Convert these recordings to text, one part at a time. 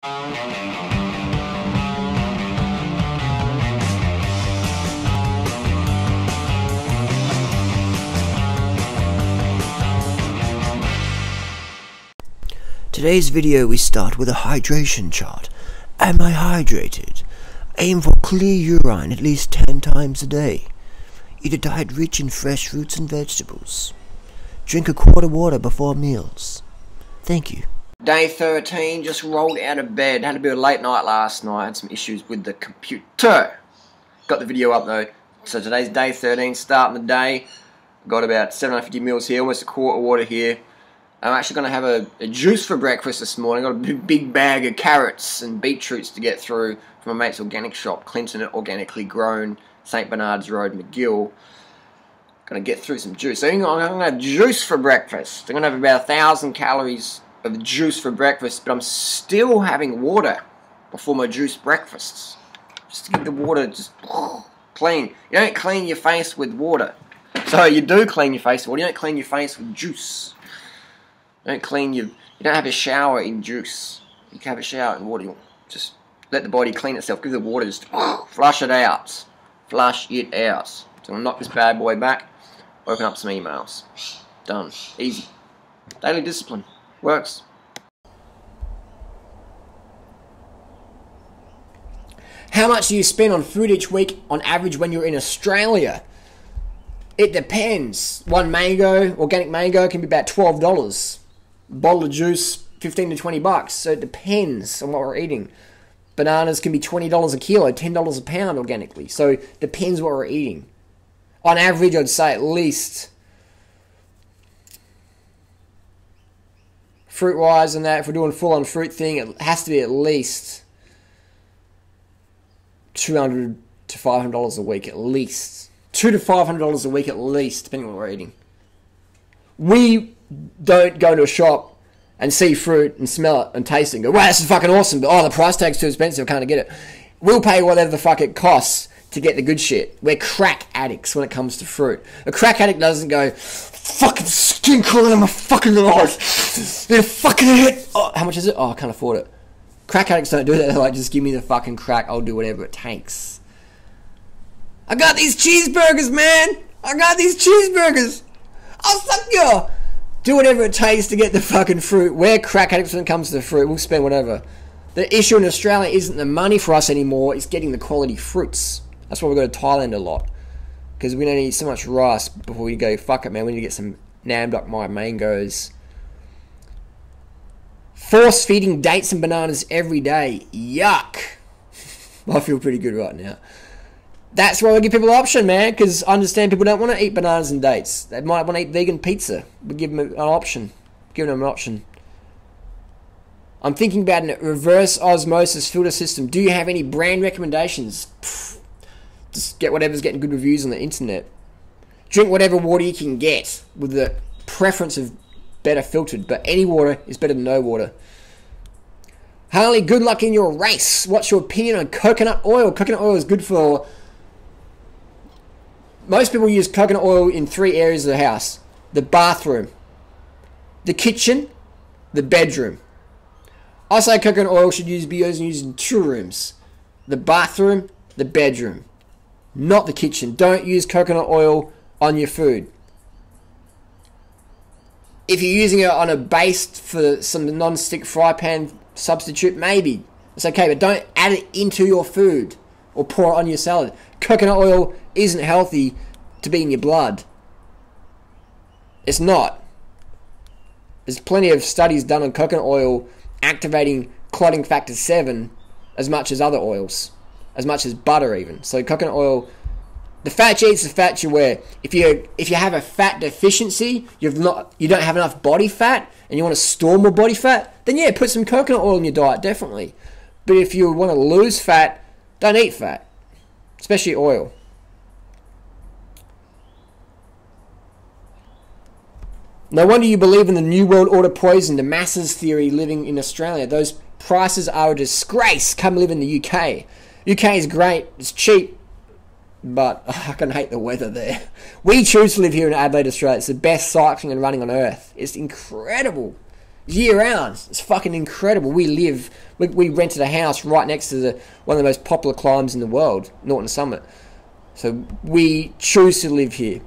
Today's video we start with a hydration chart. Am I hydrated? Aim for clear urine at least 10 times a day. Eat a diet rich in fresh fruits and vegetables. Drink a quart of water before meals. Thank you. Day 13, just rolled out of bed. Had a bit of a late night last night. Had some issues with the computer. Got the video up though. So today's day 13, starting the day. Got about 750 mils here, almost a quart of water here. I'm actually going to have a juice for breakfast this morning. Got a big bag of carrots and beetroots to get through from my mate's organic shop, Clinton Organically Grown, St. Bernard's Road, McGill. Going to get through some juice. So I'm going to have juice for breakfast. I'm going to have about 1,000 calories of juice for breakfast, but I'm still having water before my juice breakfasts. Just to get the water just clean. You don't clean your face with water. So you do clean your face with water. You don't clean your face with juice. You don't have a shower in juice. You can have a shower in water. You just let the body clean itself. Give the water, just flush it out. Flush it out. So I'm going to knock this bad boy back. Open up some emails. Done. Easy. Daily discipline. Works. How much do you spend on food each week on average when you're in Australia? It depends. One mango, organic mango, can be about $12. Bottle of juice, 15 to 20 bucks. So it depends on what we're eating. Bananas can be $20 a kilo, $10 a pound organically. So it depends what we're eating. On average, I'd say at least, fruit-wise and that, if we're doing full-on fruit thing, it has to be at least $200 to $500 a week, at least. $200 to $500 a week at least, depending on what we're eating. We don't go to a shop and see fruit and smell it and taste it and go, wow, this is fucking awesome, but the price tag's too expensive, I can't get it. We'll pay whatever the fuck it costs to get the good shit. We're crack addicts when it comes to fruit. A crack addict doesn't go, fucking skin crawling on my fucking eyes. Need a fucking hit. Oh, how much is it? Oh, I can't afford it. Crack addicts don't do that. They're like, just give me the fucking crack, I'll do whatever it takes. I got these cheeseburgers, man. I got these cheeseburgers. I'll suck you. Do whatever it takes to get the fucking fruit. We're crack addicts when it comes to the fruit. We'll spend whatever. The issue in Australia isn't the money for us anymore. It's getting the quality fruits. That's why we go to Thailand a lot. Because we don't eat so much rice before we go, fuck it, man. We need to get some Namdok My mangoes. Force feeding dates and bananas every day. Yuck. I feel pretty good right now. That's why we give people an option, man, because I understand people don't want to eat bananas and dates. They might want to eat vegan pizza. We give them an option. Giving them an option. I'm thinking about a reverse osmosis filter system. Do you have any brand recommendations? Just get whatever's getting good reviews on the internet. Drink whatever water you can get, with the preference of better filtered, but any water is better than no water. Harley, good luck in your race. What's your opinion on coconut oil? Coconut oil is good for... Most people use coconut oil in 3 areas of the house. The bathroom, the kitchen, the bedroom. I say coconut oil should be used in 2 rooms. The bathroom, the bedroom. Not the kitchen. Don't use coconut oil on your food. If you're using it on a base for some non-stick fry pan substitute, maybe. It's okay, but don't add it into your food or pour it on your salad. Coconut oil isn't healthy to be in your blood. It's not. There's plenty of studies done on coconut oil activating clotting factor 7 as much as other oils, as much as butter even. So coconut oil, the fat you eat is the fat you wear. If you have a fat deficiency, you don't have enough body fat, and you want to store more body fat, then yeah, put some coconut oil in your diet, definitely. But if you want to lose fat, don't eat fat, especially oil. No wonder you believe in the New World Order poison, the masses theory living in Australia. Those prices are a disgrace. Come live in the UK. UK is great. It's cheap. But I can hate the weather there. We choose to live here in Adelaide, Australia. It's the best cycling and running on earth. It's incredible. year round. It's fucking incredible. We rented a house right next to one of the most popular climbs in the world, Norton Summit. So we choose to live here.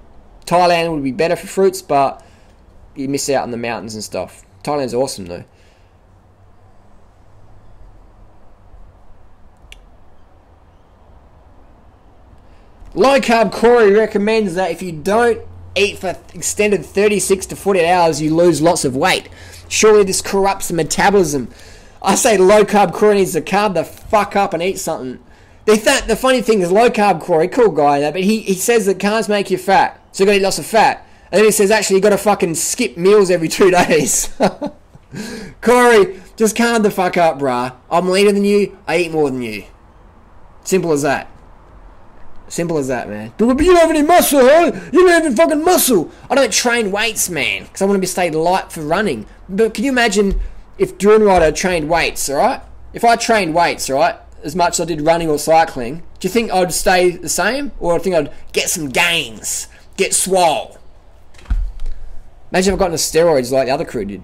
Thailand would be better for fruits, but you miss out on the mountains and stuff. Thailand's awesome though. Low carb Corey recommends that if you don't eat for extended 36 to 48 hours, you lose lots of weight. Surely this corrupts the metabolism. I say low carb Corey needs to carb the fuck up and eat something. The funny thing is low carb Corey, cool guy, but he says that carbs make you fat, so you got to eat lots of fat. And then he says actually you got to fucking skip meals every 2 days. Corey, just calm the fuck up, bruh. I'm leaner than you. I eat more than you. Simple as that. Simple as that, man. But you don't have any muscle, huh? You don't have any fucking muscle. I don't train weights, man, because I want to be stay light for running. But can you imagine if Durianrider trained weights, alright? If I trained weights, alright, as much as I did running or cycling, do you think I'd stay the same? Or I think I'd get some gains, get swole? Imagine if I got into steroids like the other crew did.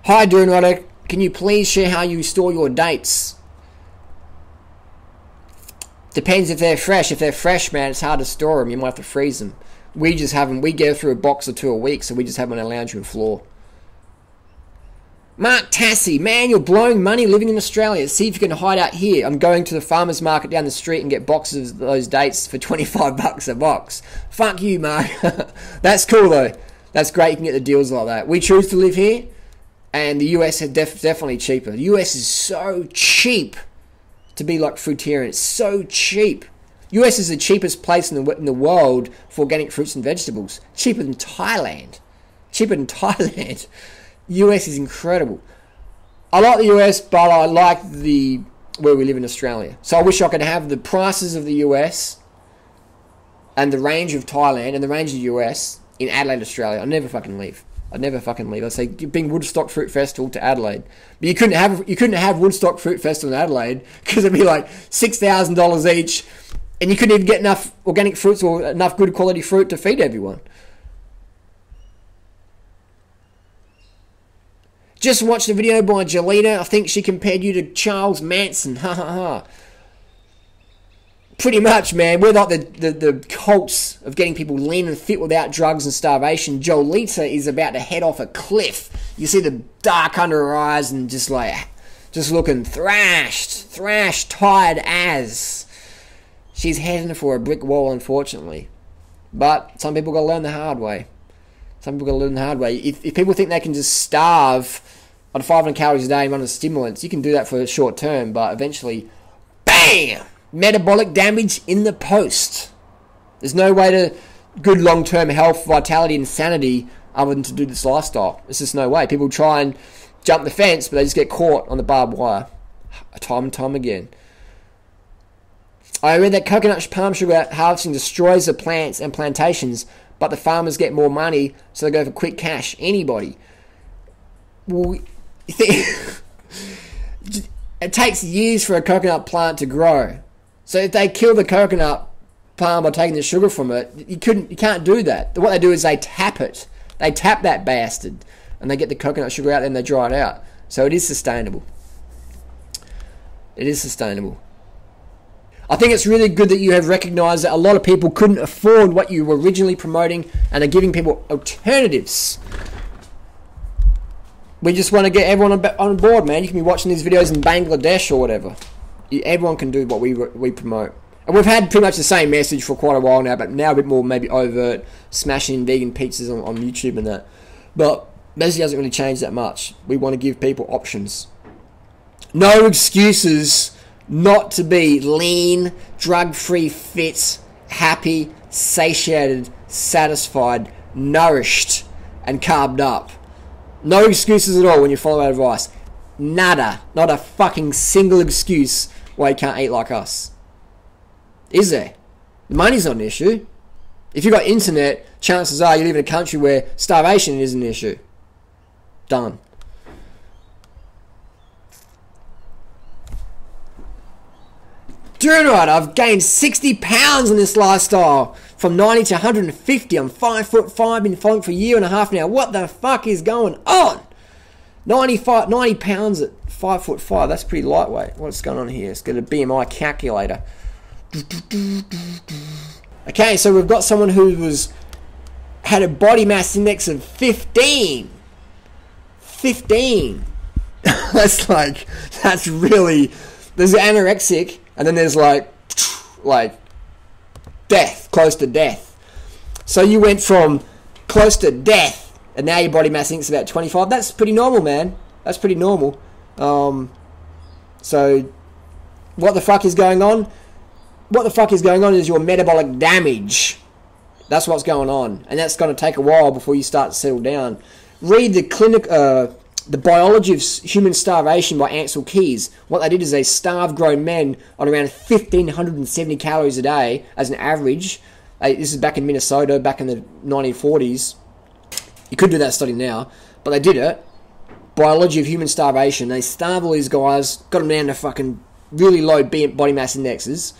Hi, Durianrider. Can you please share how you store your dates? Depends if they're fresh. If they're fresh, man, it's hard to store them. You might have to freeze them. We just have them. We go through a box or 2 a week, so we just have them on our lounge room floor. Mark Tassie, man, you're blowing money living in Australia. See if you can hide out here. I'm going to the farmer's market down the street and get boxes of those dates for 25 bucks a box. Fuck you, Mark. That's cool, though. That's great. You can get the deals like that. We choose to live here, and the US is definitely cheaper. The US is so cheap to be like fruitarian. It's so cheap. US is the cheapest place in the world for organic fruits and vegetables. Cheaper than Thailand. Cheaper than Thailand. US is incredible. I like the US, but I like where we live in Australia. So I wish I could have the prices of the US and the range of Thailand and the range of the US in Adelaide, Australia. I'd never fucking leave. I'd say bring Woodstock Fruit Festival to Adelaide, but you couldn't have Woodstock Fruit Festival in Adelaide because it'd be like $6,000 each, and you couldn't even get enough organic fruits or enough good quality fruit to feed everyone. Just watched a video by Jelena. I think she compared you to Charles Manson. Ha ha ha. Pretty much, man. We're like the cults of getting people lean and fit without drugs and starvation. Jolita is about to head off a cliff. You see the dark under her eyes and just looking thrashed, tired as. She's heading for a brick wall, unfortunately. But some people got to learn the hard way. If people think they can just starve on 500 calories a day and run on stimulants, you can do that for a short term, but eventually, BAM! Metabolic damage in the post. There's no way to good long-term health, vitality, and sanity other than to do this lifestyle. There's just no way. People try and jump the fence, but they just get caught on the barbed wire time and time again. I read that coconut palm sugar harvesting destroys the plants and plantations, but the farmers get more money, so they go for quick cash. Anybody. Well, it takes years for a coconut plant to grow. So if they kill the coconut palm by taking the sugar from it, you can't do that. What they do is they tap it. They tap that bastard, and they get the coconut sugar out, and they dry it out. So it is sustainable. It is sustainable. I think it's really good that you have recognised that a lot of people couldn't afford what you were originally promoting and are giving people alternatives. We just want to get everyone on board, man. You can be watching these videos in Bangladesh or whatever. Everyone can do what we promote. And we've had pretty much the same message for quite a while now, but now a bit more maybe overt, smashing vegan pizzas on YouTube and that. But basically doesn't really change that much. We want to give people options. No excuses not to be lean, drug-free, fit, happy, satiated, satisfied, nourished, and carbed up. No excuses at all when you follow our advice. Nada. Not a fucking single excuse why you can't eat like us. Is there? The money's not an issue. If you've got internet, chances are you live in a country where starvation is an issue. Done. Durianrider, I've gained 60 pounds in this lifestyle. From 90 to 150. I'm 5'5", been following for a year and a half now. What the fuck is going on? 90 pounds at 5'5". That's pretty lightweight. What's going on here? Let's get a BMI calculator. Okay, so we've got someone who had a body mass index of 15. 15. That's really... There's anorexic, and then there's like death, close to death. So you went from close to death, and now your body mass index is about 25. That's pretty normal, man. That's pretty normal. So what the fuck is going on? What the fuck is going on is your metabolic damage. That's what's going on, and that's going to take a while before you start to settle down. Read the Biology of Human Starvation by Ansel Keys. What they did is they starved grown men on around 1,570 calories a day as an average. This is back in Minnesota, back in the 1940s. You could do that study now, but they did it. Biology of Human Starvation. They starved all these guys, got them down to fucking really low body mass indexes,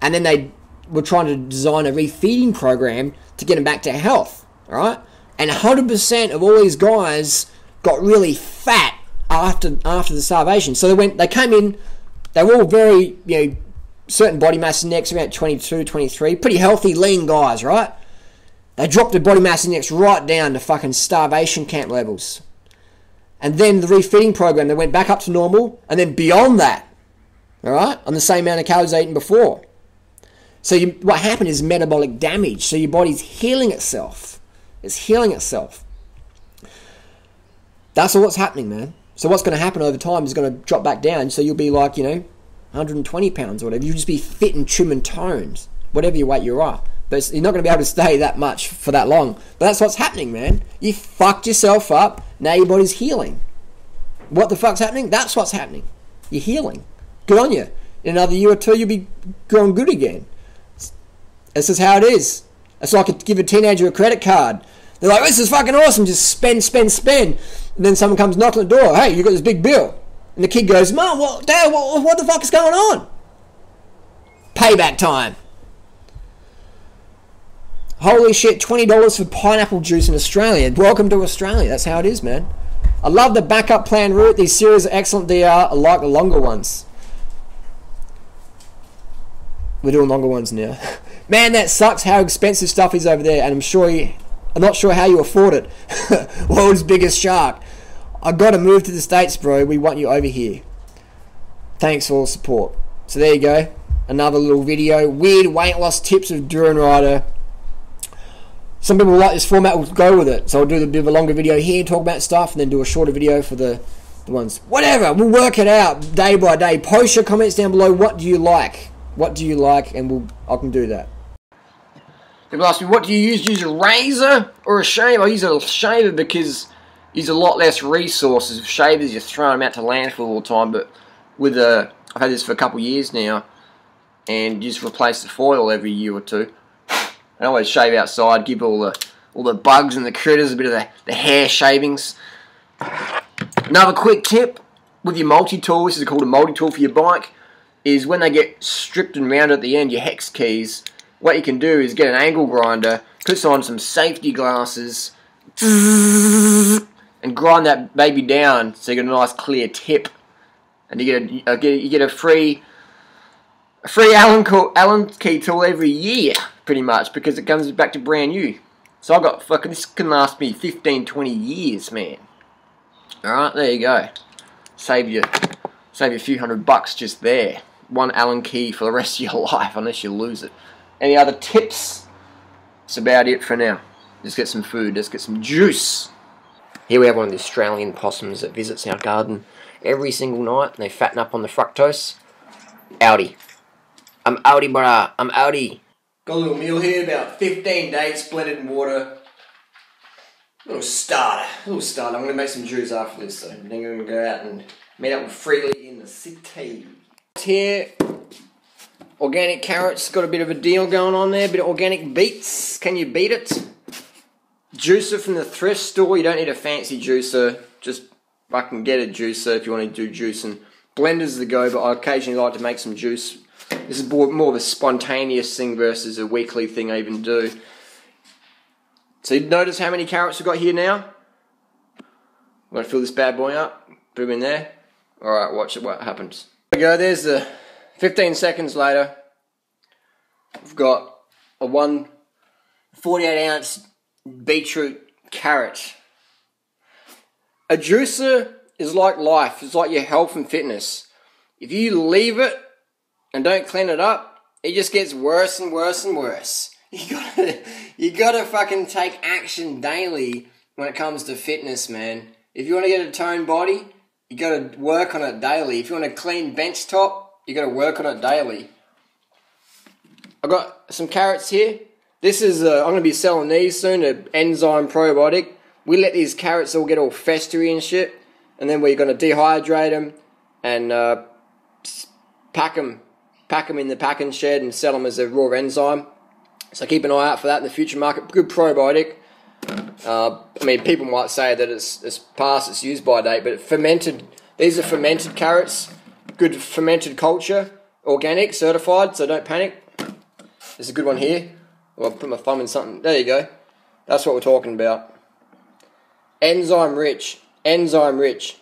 and then they were trying to design a refeeding program to get them back to health, alright? And 100% of all these guys got really fat after the starvation. So they came in, they were all very, certain body mass index, around 22, 23, pretty healthy, lean guys, right? They dropped their body mass index right down to fucking starvation camp levels. And then the refeeding program, they went back up to normal, and then beyond that, alright, on the same amount of calories they eaten before. So what happened is metabolic damage. So your body's healing itself. It's healing itself. That's all what's happening, man. So what's going to happen over time is going to drop back down. So you'll be like, 120 pounds or whatever. You'll just be fit and trim and toned, whatever your weight you are. But you're not going to be able to stay that much for that long. But that's what's happening, man. You fucked yourself up. Now your body's healing. What the fuck's happening? That's what's happening. You're healing. Good on you. In another year or two, you'll be going good again. This is how it is. It's like give a teenager a credit card. They're like, this is fucking awesome. Just spend, spend, spend. And then someone comes knocking on the door. Hey, you got this big bill. And the kid goes, Mom, Dad, what the fuck is going on? Payback time. Holy shit, $20 for pineapple juice in Australia. Welcome to Australia. That's how it is, man. I love the backup plan route. These series are excellent DR. I like the longer ones. We're doing longer ones now. Man, that sucks how expensive stuff is over there. And I'm not sure how you afford it. World's biggest shark. I gotta move to the States, bro. We want you over here. Thanks for all the support. So there you go. Another little video. Weird weight loss tips of Durianrider. Some people like this format, will go with it. So I'll do a bit of a longer video here, talk about stuff, and then do a shorter video for the ones. Whatever, we'll work it out day by day. Post your comments down below. What do you like? What do you like? And I can do that. People ask me, what do you use? Do you use a razor or a shaver? I use a shaver because you use a lot less resources. With shavers, you're throwing them out to landfill all the time. But with I've had this for a couple of years now, and you just replace the foil every year or two. I always shave outside, give all the bugs and the critters a bit of the hair shavings. Another quick tip with your multi-tool, this is called a multi-tool for your bike, is when they get stripped and rounded at the end, your hex keys, what you can do is get an angle grinder, put on some safety glasses, and grind that baby down so you get a nice clear tip. And you get a free Allen key tool every year, pretty much, because it comes back to brand new. So I got fucking, this can last me 15, 20 years, man. Alright, there you go. Save you a few $100 just there. One Allen key for the rest of your life, unless you lose it. Any other tips? That's about it for now. Let's get some food, let's get some juice. Here we have one of the Australian possums that visits our garden every single night, and they fatten up on the fructose. Outie. I'm outie, brah. I'm outie. Got a little meal here, about 15 dates blended in water. Little starter. I'm going to make some juice after this, so then we're going to go out and meet up with Freelee in the city. Here, organic carrots. Got a bit of a deal going on there. A bit of organic beets. Can you beat it? Juicer from the thrift store. You don't need a fancy juicer. Just fucking get a juicer if you want to do juicing. Blenders the go, but I occasionally like to make some juice This is more of a spontaneous thing versus a weekly thing I even do. So you notice how many carrots we've got here now? I'm going to fill this bad boy up. Boom in there. Alright, watch it, what happens. There we go, there's the 15 seconds later. We've got a 48 ounce beetroot carrot. A juicer is like life. It's like your health and fitness. If you leave it and don't clean it up, it just gets worse and worse and worse. You gotta fucking take action daily when it comes to fitness, man. If you want to get a toned body, you gotta work on it daily. If you want a clean bench top, you gotta work on it daily. I've got some carrots here. This is, I'm gonna be selling these soon, an enzyme probiotic. We let these carrots all get all festery and shit, and then we're gonna dehydrate them and pack them in the packing shed and sell them as a raw enzyme. So keep an eye out for that in the future market. Good probiotic. I mean, people might say that it's past its use by date, but these are fermented carrots. Good fermented culture, organic, certified, so don't panic. There's a good one here. I'll put my thumb in something. There you go. That's what we're talking about. Enzyme rich. Enzyme rich.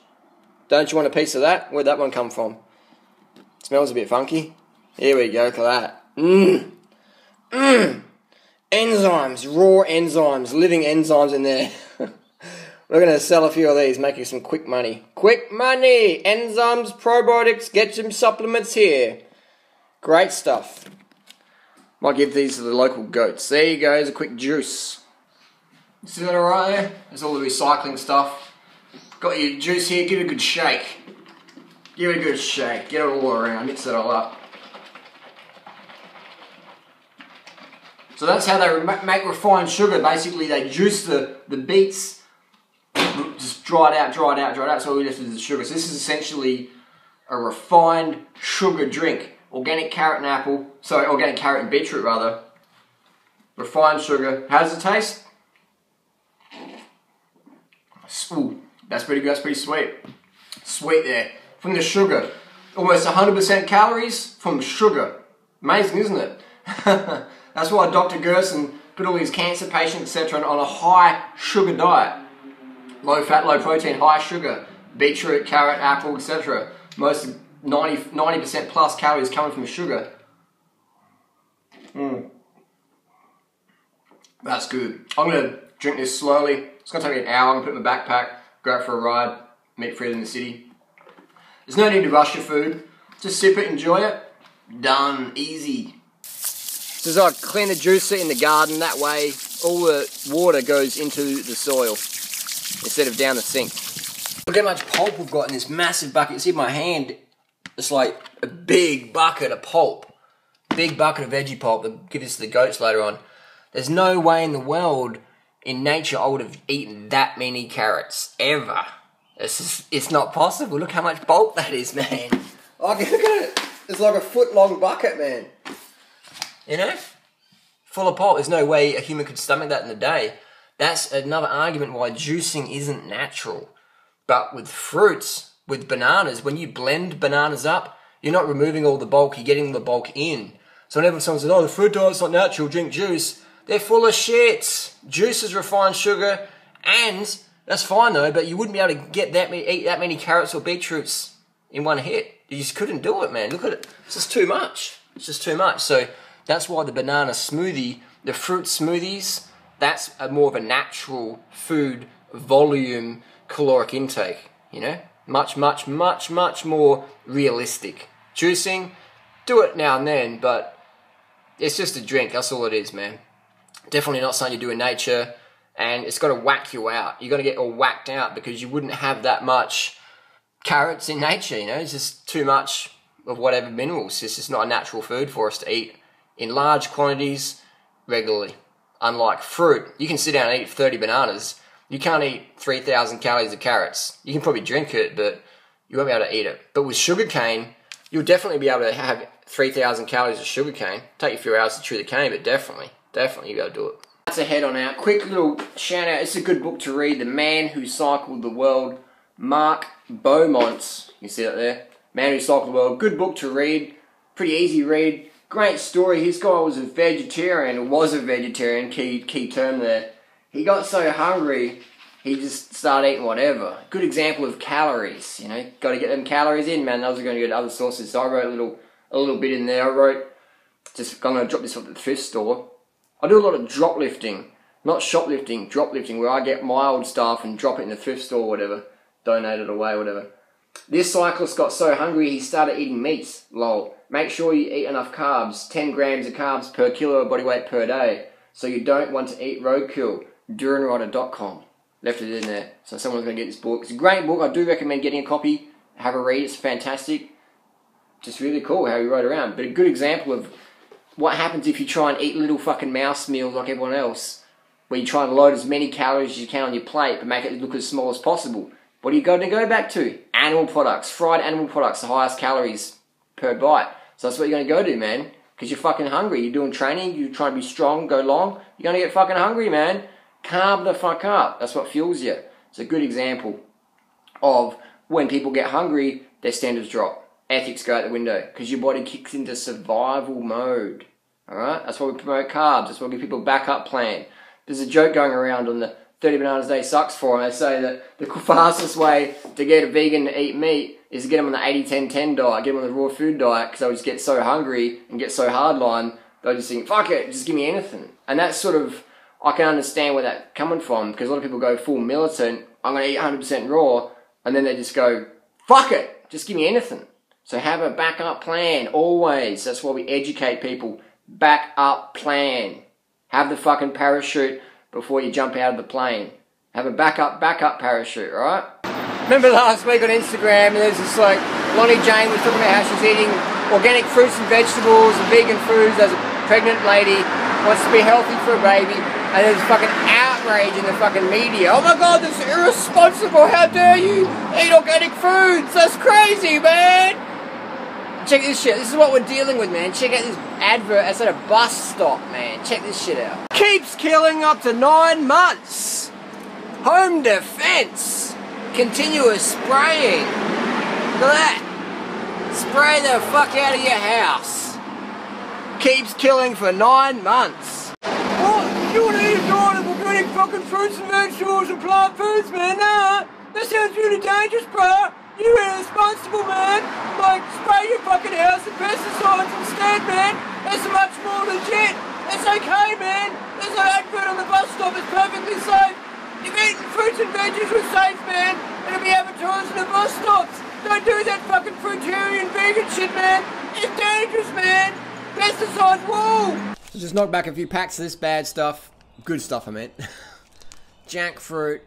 Don't you want a piece of that? Where'd that one come from? Smells a bit funky. Here we go, look at that. Enzymes, raw enzymes, living enzymes in there. We're going to sell a few of these, make you some quick money. Quick money! Enzymes, probiotics, get some supplements here. Great stuff. Might give these to the local goats. There you go, there's a quick juice. See that alright there? There's all the recycling stuff. Got your juice here, give it a good shake. Give it a good shake, get it all around, mix it all up. So that's how they make refined sugar. Basically, they juice the beets, just dry it out. So all we left is the sugar. So this is essentially a refined sugar drink. Organic carrot and beetroot rather. Refined sugar. How does it taste? Ooh, that's pretty good. That's pretty sweet. Sweet there. From the sugar. Almost 100% calories from sugar. Amazing, isn't it? That's why Dr. Gerson put all these cancer patients, etc., on a high sugar diet. Low fat, low protein, high sugar. Beetroot, carrot, apple, etc. Most 90% plus calories coming from sugar. That's good. I'm going to drink this slowly. It's going to take me an hour. I'm going to put it in my backpack, go out for a ride, meet Fred in the city. There's no need to rush your food. Just sip it, enjoy it. Done. Easy. So I clean the juicer in the garden, that way all the water goes into the soil instead of down the sink. Look how much pulp we've got in this massive bucket. You see my hand, it's like a big bucket of pulp. Big bucket of veggie pulp that give this to the goats later on. There's no way in the world, in nature, I would have eaten that many carrots, ever. It's not possible. Look how much pulp that is, man. Look at it. It's like a foot-long bucket, man. You know? Full of pulp. There's no way a human could stomach that in a day. That's another argument why juicing isn't natural. But with fruits, with bananas, when you blend bananas up, you're not removing all the bulk, you're getting the bulk in. So whenever someone says, oh, the fruit diet's not natural, drink juice, they're full of shit. Juice is refined sugar, and that's fine though, but you wouldn't be able to get eat that many carrots or beetroots in one hit. You just couldn't do it, man. Look at it. It's just too much. It's just too much. So that's why the banana smoothie, the fruit smoothies, that's more of a natural food volume caloric intake, you know? Much more realistic. Juicing, do it now and then, but it's just a drink, that's all it is, man. Definitely not something you do in nature, and it's got to whack you out. You're going to get all whacked out because you wouldn't have that much carrots in nature, you know? It's just too much of whatever minerals. It's just not a natural food for us to eat in large quantities regularly. Unlike fruit, you can sit down and eat 30 bananas. You can't eat 3,000 calories of carrots. You can probably drink it, but you won't be able to eat it. But with sugarcane, you'll definitely be able to have 3,000 calories of sugarcane. Take you a few hours to chew the cane, but definitely you'll be able to do it. That's a head on out. Quick little shout out. It's a good book to read. The Man Who Cycled the World. Mark Beaumont. You see that there? Man Who Cycled the World. Good book to read. Pretty easy read. Great story. His guy was a vegetarian, or was a vegetarian, key term there. He got so hungry, he just started eating whatever. Good example of calories, you know. Got to get them calories in, man. Those are going to go to other sources. So I wrote a little bit in there. I wrote, I'm going to drop this off at the thrift store. I do a lot of drop lifting. Not shoplifting, drop lifting, where I get my old stuff and drop it in the thrift store or whatever. Donate it away, whatever. This cyclist got so hungry, he started eating meats. Lol. Make sure you eat enough carbs. 10 grams of carbs per kilo of body weight per day. So you don't want to eat roadkill. Durianrider.com. Left it in there. So someone's going to get this book. It's a great book. I do recommend getting a copy. Have a read. It's fantastic. Just really cool how he wrote around. But a good example of what happens if you try and eat little fucking mouse meals like everyone else. Where you try and load as many calories as you can on your plate, but make it look as small as possible. What are you going to go back to? Animal products. Fried animal products, the highest calories per bite. So that's what you're going to go to, man. Because you're fucking hungry. You're doing training. You're trying to be strong, go long. You're going to get fucking hungry, man. Carb the fuck up. That's what fuels you. It's a good example of when people get hungry, their standards drop. Ethics go out the window. Because your body kicks into survival mode. Alright? That's why we promote carbs. That's why we give people a backup plan. There's a joke going around on the 30 bananas a day sucks for them. They say that the fastest way to get a vegan to eat meat is to get them on the 80-10-10 diet, get them on the raw food diet, because they'll just get so hungry and get so hardline, they'll just think, fuck it, just give me anything. And that's sort of, I can understand where that's coming from, because a lot of people go full militant, I'm going to eat 100% raw, and then they just go, fuck it, just give me anything. So have a backup plan, always. That's why we educate people. Backup plan. Have the fucking parachute before you jump out of the plane. Have a backup parachute, alright? Remember last week on Instagram, there's this like, Lonnie Jane was talking about how she's eating organic fruits and vegetables and vegan foods as a pregnant lady, wants to be healthy for a baby, and there's fucking outrage in the fucking media. Oh my god, this is irresponsible, how dare you eat organic foods, that's crazy, man! Check this shit, this is what we're dealing with, man. Check out this advert that's at a bus stop, man. Check this shit out. Keeps killing up to 9 months. Home defense. Continuous spraying. Look at that. Spray the fuck out of your house. Keeps killing for 9 months. What? You want to eat a diet of organic fucking fruits and vegetables and plant foods, man? Nah, that sounds really dangerous, bro. You're irresponsible, man. Like, spray your fucking house with pesticides instead, man. That's much more legit. It's okay, man. There's an advert on the bus stop. It's perfectly safe. If eating fruits and veggies was safe, man, it'll be advertised on the bus stops. Don't do that fucking fruitarian vegan shit, man. It's dangerous, man. Pesticides rule. So just knock back a few packs of this bad stuff. Good stuff, I meant. Jackfruit.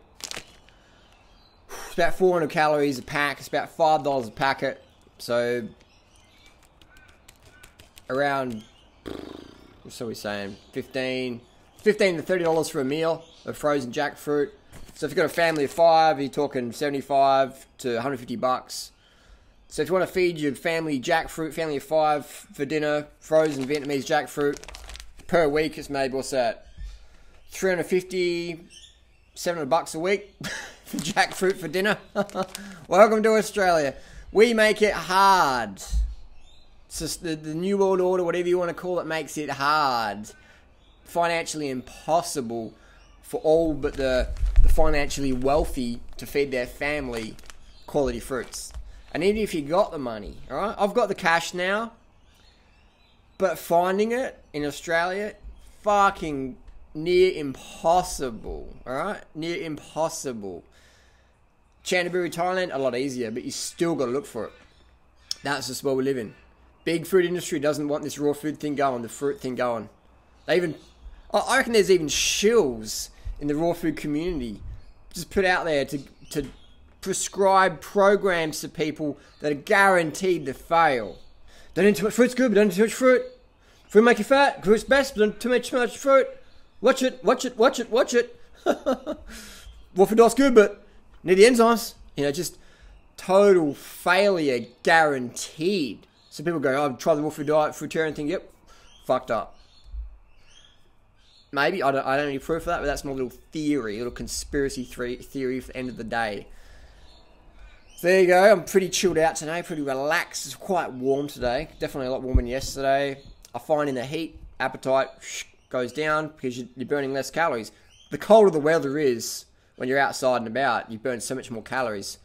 It's about 400 calories a pack. It's about $5 a packet. So, around, what's we saying? 15 to $30 for a meal of frozen jackfruit. So if you've got a family of 5, you're talking 75 to 150 bucks. So if you want to feed your family jackfruit, family of 5 for dinner, frozen Vietnamese jackfruit, per week it's maybe, what's that? 350, 700 bucks a week. For jackfruit for dinner. Welcome to Australia. We make it hard. It's just the New World Order, whatever you want to call it, makes it hard. Financially impossible for all but the financially wealthy to feed their family quality fruits. And even if you got the money, alright? I've got the cash now. But finding it in Australia, fucking near impossible. Alright? Near impossible. Chantaburi, Thailand, a lot easier, but you still got to look for it. That's just where we live in. Big food industry doesn't want this raw food thing going, the fruit thing going. They even, I reckon there's even shills in the raw food community just put out there to prescribe programs to people that are guaranteed to fail. Don't eat too much fruit's good, but don't eat too much fruit. Fruit make you fat, fruit's best, but don't too much fruit. Watch it. Raw food diet's good, but need the enzymes. You know, just total failure guaranteed. So people go, oh, try the raw food diet, fruitarian thing. Yep, fucked up. Maybe, I don't have any proof of that, but that's my little theory, little conspiracy theory for the end of the day. So there you go. I'm pretty chilled out today, pretty relaxed. It's quite warm today. Definitely a lot warmer than yesterday. I find in the heat, appetite goes down because you're burning less calories. The colder the weather is, when you're outside and about, you burn so much more calories.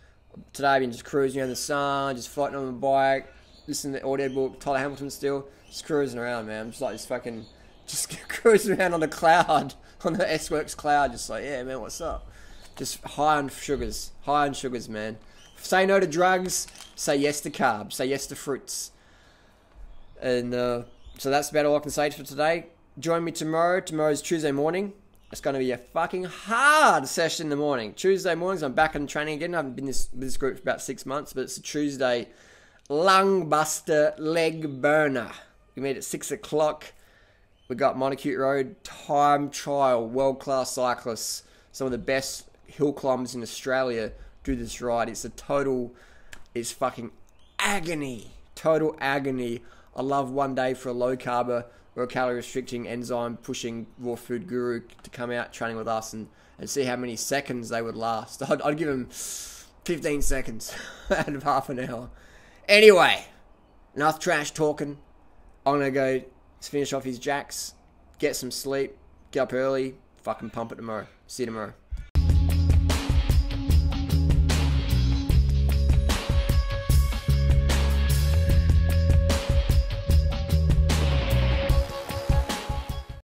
Today I've been just cruising around the sun, just floating on my bike, listening to the audiobook, Tyler Hamilton still, just cruising around, man. I'm just like this fucking, just cruising around on the cloud, on the S-Works cloud, just like, yeah, man, what's up? Just high on sugars, man. Say no to drugs, say yes to carbs, say yes to fruits. And so that's about all I can say for today. Join me tomorrow. Tomorrow's Tuesday morning. It's going to be a fucking hard session in the morning. Tuesday mornings, I'm back in training again. I haven't been with this group for about 6 months, but it's a Tuesday lung buster leg burner. We meet at 6 o'clock. We got Monacute Road time trial, world-class cyclists, some of the best hill climbers in Australia do this ride. It's fucking agony. Total agony. I love one day for a low carber or a calorie restricting enzyme pushing raw food guru to come out training with us and see how many seconds they would last. I'd give them 15 seconds out of half an hour. Anyway, enough trash talking. I'm going to go finish off his jacks, get some sleep, get up early, fucking pump it tomorrow. See you tomorrow.